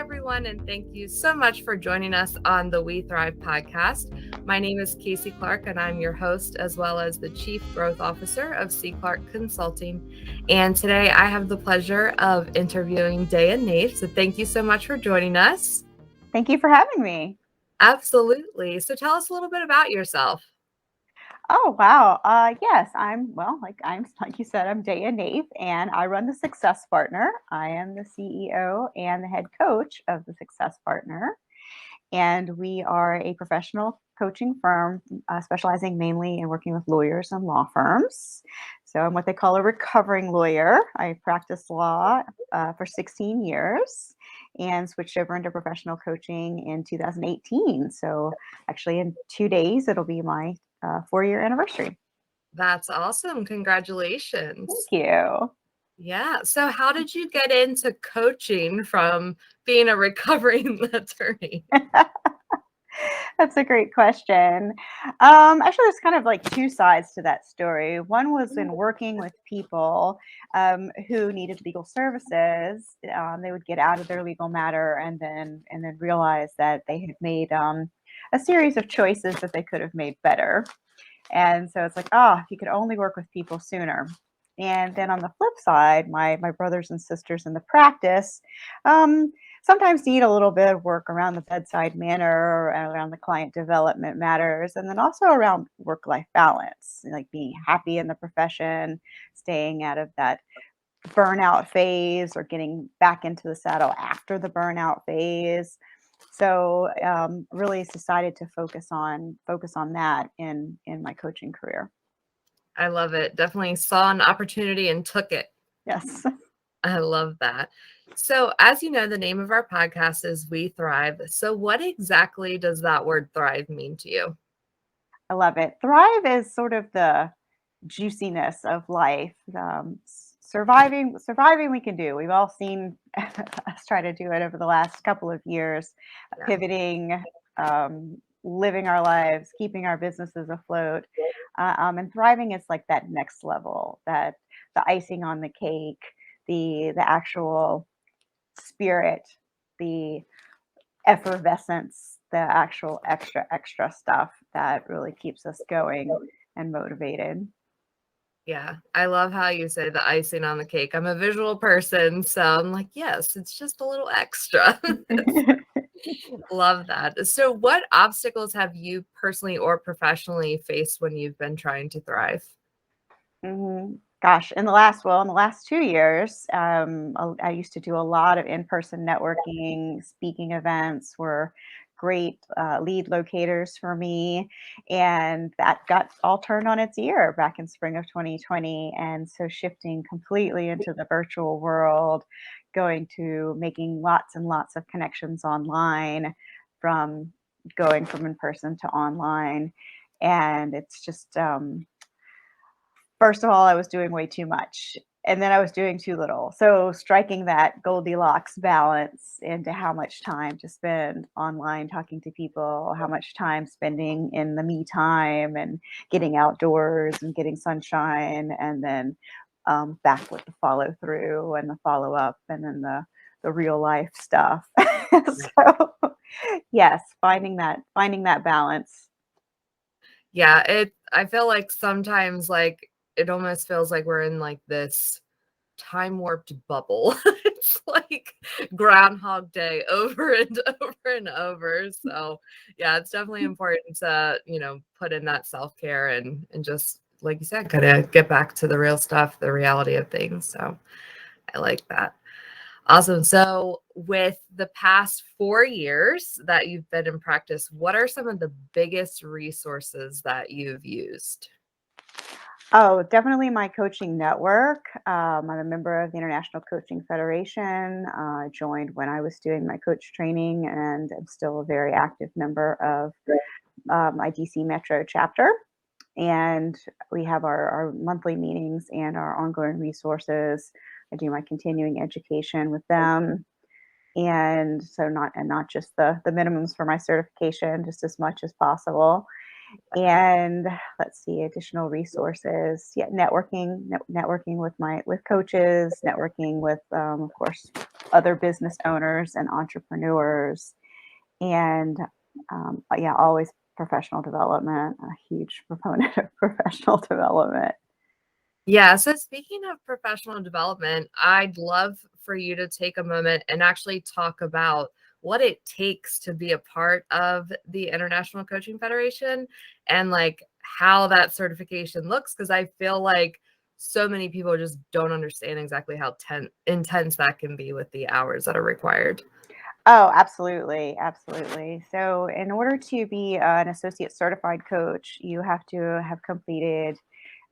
everyone, and thank you so much for joining us on the weTHRIVE podcast. My name is Casey Clark, and I'm your host, as well as the Chief Growth Officer of C. Clark Consulting. And today I have the pleasure of interviewing Daya Naef. So thank you so much for joining us. Thank you for having me. Absolutely. So tell us a little bit about yourself. Oh, wow. Yes, like you said, I'm Daya Naef, and I run the Success Partner. I am the CEO and the head coach of the Success Partner. And we are a professional coaching firm specializing mainly in working with lawyers and law firms. So I'm what they call a recovering lawyer. I practiced law for 16 years and switched over into professional coaching in 2018. So actually in 2 days, it'll be my 4-year anniversary. That's awesome. Congratulations. Thank you. Yeah. So how did you get into coaching from being a recovering attorney? That's a great question. Actually, there's kind of like two sides to that story. One was in working with people who needed legal services. They would get out of their legal matter and then realize that they had made a series of choices that they could have made better. And so it's like, if you could only work with people sooner. And then on the flip side, my brothers and sisters in the practice sometimes need a little bit of work around the bedside manner, around the client development matters, and then also around work-life balance, like being happy in the profession, staying out of that burnout phase or getting back into the saddle after the burnout phase. So really decided to focus on that in my coaching career. I love it. Definitely saw an opportunity and took it. Yes. I love that. So, as you know, the name of our podcast is weTHRIVE. So, what exactly does that word thrive mean to you? I love it. Thrive is sort of the juiciness of life. Surviving we can do. We've all seen us try to do it over the last couple of years, Yeah. pivoting, living our lives, keeping our businesses afloat. And thriving is like that next level, that the icing on the cake, the actual spirit, the effervescence, the actual extra stuff that really keeps us going and motivated. Yeah, I love how you say the icing on the cake. I'm a visual person, so I'm like, yes, it's just a little extra. Love that. So, what obstacles have you personally or professionally faced when you've been trying to thrive? Gosh, in the last 2 years, I used to do a lot of in-person networking. Speaking events were great lead locators for me, and that got all turned on its ear back in spring of 2020. And so shifting completely into the virtual world, going to making lots and lots of connections online, from going from in-person to online. And it's just first of all, I was doing way too much, and then I was doing too little. So striking that Goldilocks balance into how much time to spend online talking to people, how much time spending in the me time and getting outdoors and getting sunshine, and then back with the follow through and the follow up, and then the real life stuff. So yes, finding that balance. Yeah, I feel like sometimes like it almost feels like we're in like this time warped bubble. It's like Groundhog Day over and over and over. So yeah, it's definitely important to, put in that self-care and just like you said, kind of get back to the real stuff, the reality of things. So I like that. Awesome. So, with the past 4 years that you've been in practice, what are some of the biggest resources that you've used? Oh, definitely my coaching network. I'm a member of the International Coaching Federation. I joined when I was doing my coach training, and I'm still a very active member of my DC Metro chapter. And we have our monthly meetings and our ongoing resources. I do my continuing education with them. And so not just the minimums for my certification, just as much as possible. And let's see, additional resources. Yeah, networking with coaches, networking with, of course, other business owners and entrepreneurs. And yeah, always professional development, a huge proponent of professional development. Yeah. So speaking of professional development, I'd love for you to take a moment and actually talk about what it takes to be a part of the International Coaching Federation and like how that certification looks. Cause I feel like so many people just don't understand exactly how intense that can be with the hours that are required. Oh, absolutely, absolutely. So, in order to be an associate certified coach, you have to have completed,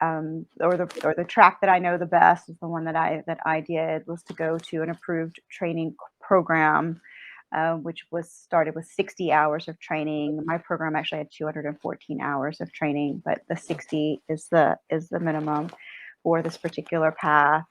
or the track that I know the best is the one that I did, was to go to an approved training program, which was started with 60 hours of training. My program actually had 214 hours of training, but the 60 is the minimum for this particular path.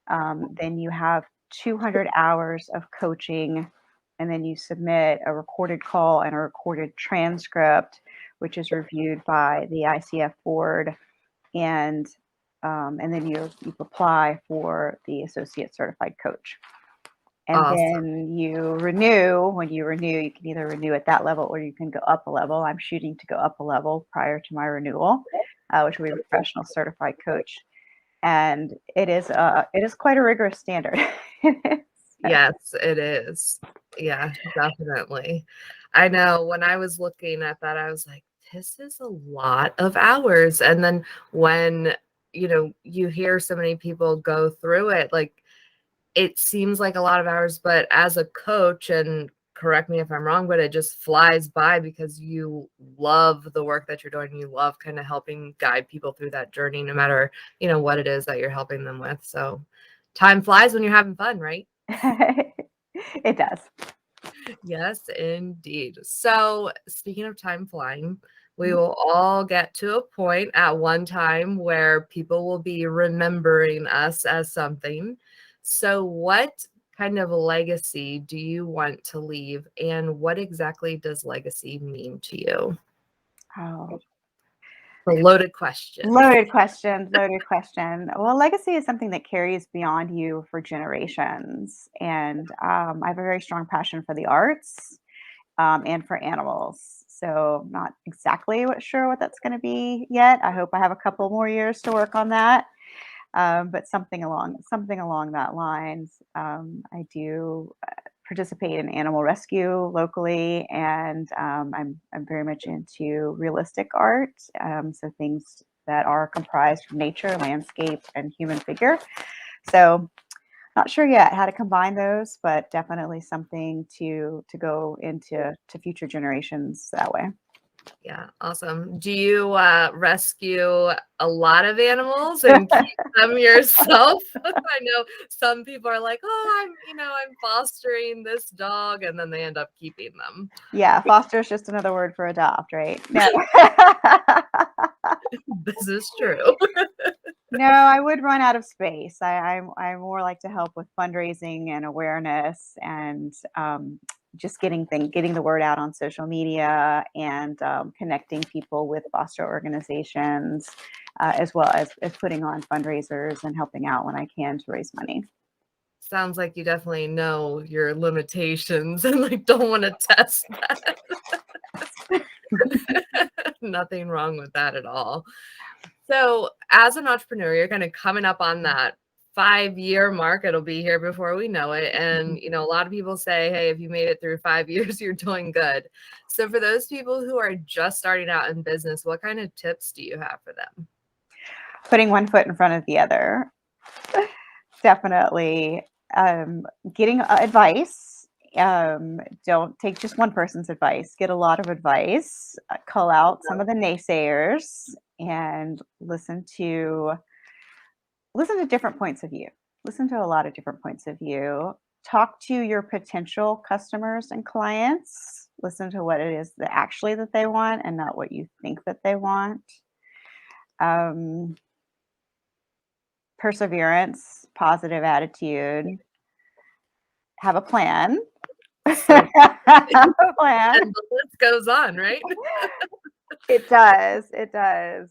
Then you have 200 hours of coaching, and then you submit a recorded call and a recorded transcript, which is reviewed by the ICF board, and then you apply for the associate certified coach. And Awesome. then you renew. When you renew, you can either renew at that level or you can go up a level. I'm shooting to go up a level prior to my renewal, which will be a professional certified coach. And it is quite a rigorous standard. Yes, it is. Yeah, definitely. I know when I was looking at that, I was like, this is a lot of hours. And then when, you hear so many people go through it, like it seems like a lot of hours, but as a coach, and correct me if I'm wrong, but it just flies by because you love the work that you're doing. You love kind of helping guide people through that journey, no matter, what it is that you're helping them with. So time flies when you're having fun, right? It does. Yes, indeed. So, speaking of time flying, we will all get to a point at one time where people will be remembering us as something. So, what kind of legacy do you want to leave, and what exactly does legacy mean to you? Oh, A loaded question. loaded question, loaded question. Well, legacy is something that carries beyond you for generations. And I have a very strong passion for the arts, and for animals. So I'm not exactly sure what that's going to be yet. I hope I have a couple more years to work on that. But something along that lines. I do participate in animal rescue locally, and I'm very much into realistic art. So things that are comprised of nature, landscape, and human figure. So not sure yet how to combine those, but definitely something to go into to future generations that way. Yeah, awesome. Do you rescue a lot of animals and keep them yourself? I know some people are like, "Oh, I'm fostering this dog," and then they end up keeping them. Yeah, foster is just another word for adopt, right? No. This is true. No, I would run out of space. I more like to help with fundraising and awareness, and just getting the word out on social media, and connecting people with foster organizations, as well as putting on fundraisers and helping out when I can to raise money. Sounds like you definitely know your limitations and like don't want to test that. Nothing wrong with that at all. So, as an entrepreneur, you're kind of coming up on that 5-year mark. It'll be here before we know it. And, a lot of people say, hey, if you made it through 5 years, you're doing good. So, for those people who are just starting out in business, what kind of tips do you have for them? Putting one foot in front of the other. Definitely. Getting advice. Don't take just one person's advice. Get a lot of advice. Call out some of the naysayers, and listen to different points of view. Listen to a lot of different points of view. Talk to your potential customers and clients. Listen to what it is that they want, and not what you think that they want. Um, Perseverance, positive attitude. Have a plan. So, Have a plan. and the list goes on, right? It does. It does.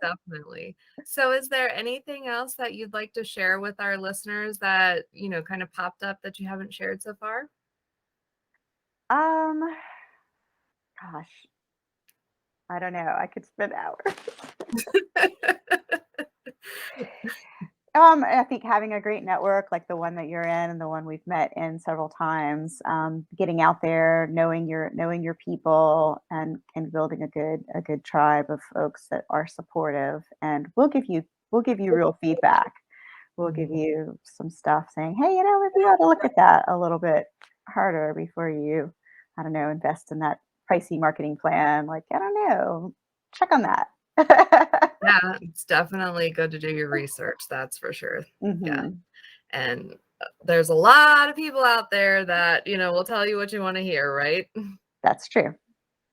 Definitely. So is there anything else that you'd like to share with our listeners that, kind of popped up that you haven't shared so far? Um, Gosh, I don't know. I could spend hours. I think having a great network like the one that you're in and the one we've met in several times, getting out there, knowing your people, and building a good tribe of folks that are supportive, and we'll give you real feedback. We'll give Mhm. you some stuff saying, hey, maybe you ought to look at that a little bit harder before you, I don't know, invest in that pricey marketing plan. Like, I don't know, check on that. Yeah, it's definitely good to do your research, that's for sure. Yeah. Hmm. And there's a lot of people out there that, will tell you what you want to hear, right? That's true.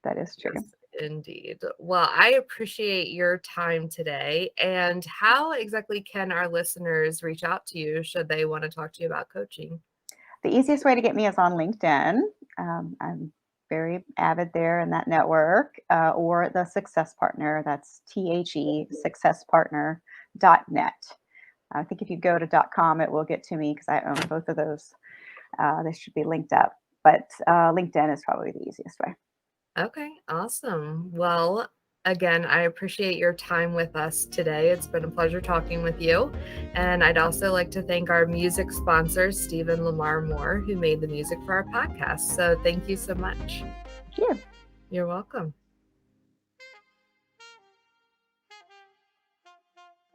That is Yes, true. indeed. Well, I appreciate your time today. And how exactly can our listeners reach out to you should they want to talk to you about coaching? The easiest way to get me is on LinkedIn. I'm very avid there in that network, or the Success Partner. That's successpartner.net. I think if you go to .com, it will get to me because I own both of those. They should be linked up, but LinkedIn is probably the easiest way. Okay, awesome. Well, again, I appreciate your time with us today. It's been a pleasure talking with you. And I'd also like to thank our music sponsor, Stephen Lamar Moore, who made the music for our podcast. So thank you so much. Thank you. You're welcome.